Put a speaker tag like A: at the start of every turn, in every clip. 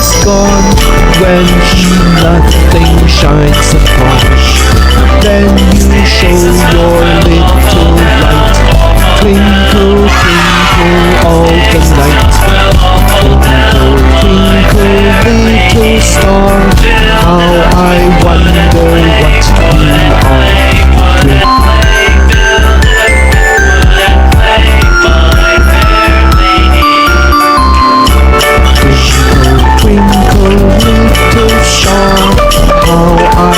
A: is gone, when nothing shines upon, then you show your little light. Twinkle, twinkle all the night. Twinkle, twinkle little star, how I wonder what you are. Twinkle, little star, how I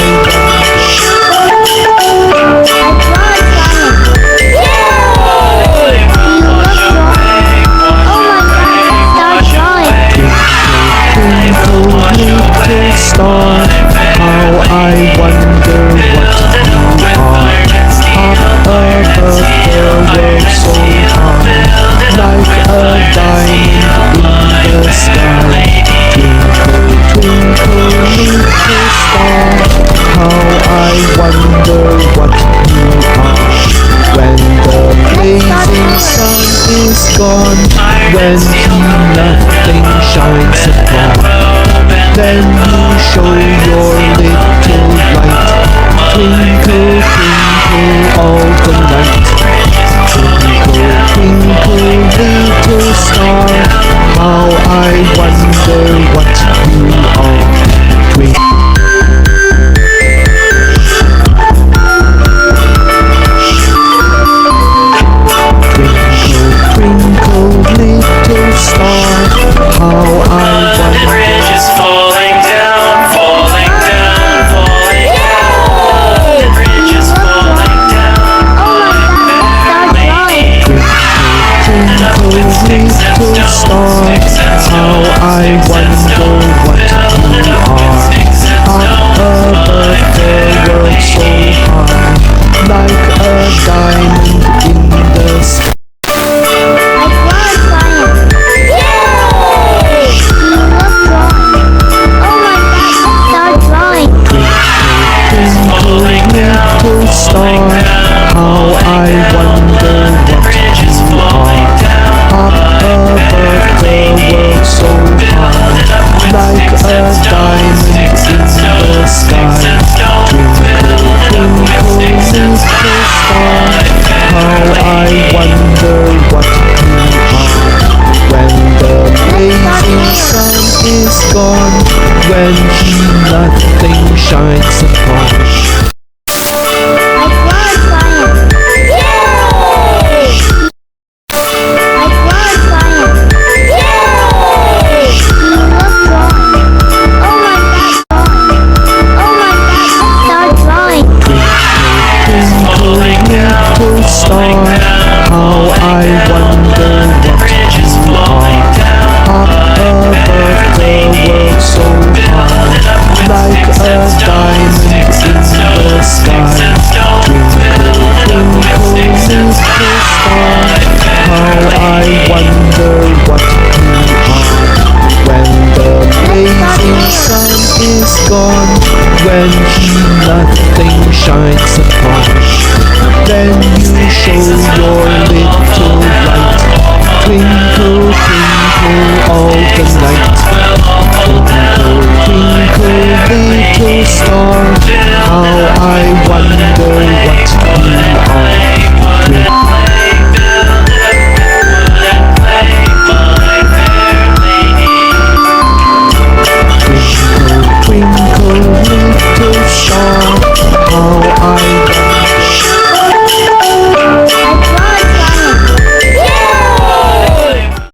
A: star, how I wonder what you are. Up above the world so high, like a diamond in the sky. Twinkle, twinkle little star, how I wonder what you are. When the blazing sun is gone, when nothing shines upon, then you show your little light. Twinkle, twinkle all the night. Twinkle, twinkle little star, how I wonder what you are. Twinkle, twinkle little star, how I wonder. Little star, how I wonder what you are. Up above the world so high, like a diamond in the sky. Twinkle, little star, how I wonder what you are. Up above the world so high, like a diamond in the sky. Twinkle, twinkle little star, how I wonder what you are. When the blazing sun is gone, when nothing shines upon, little star, how I wonder what you are. Up above the world so high, like a diamond in the sky. Twinkle, twinkle little star, how I wonder what you are. When the blazing sun is gone, when nothing shines upon, then you show your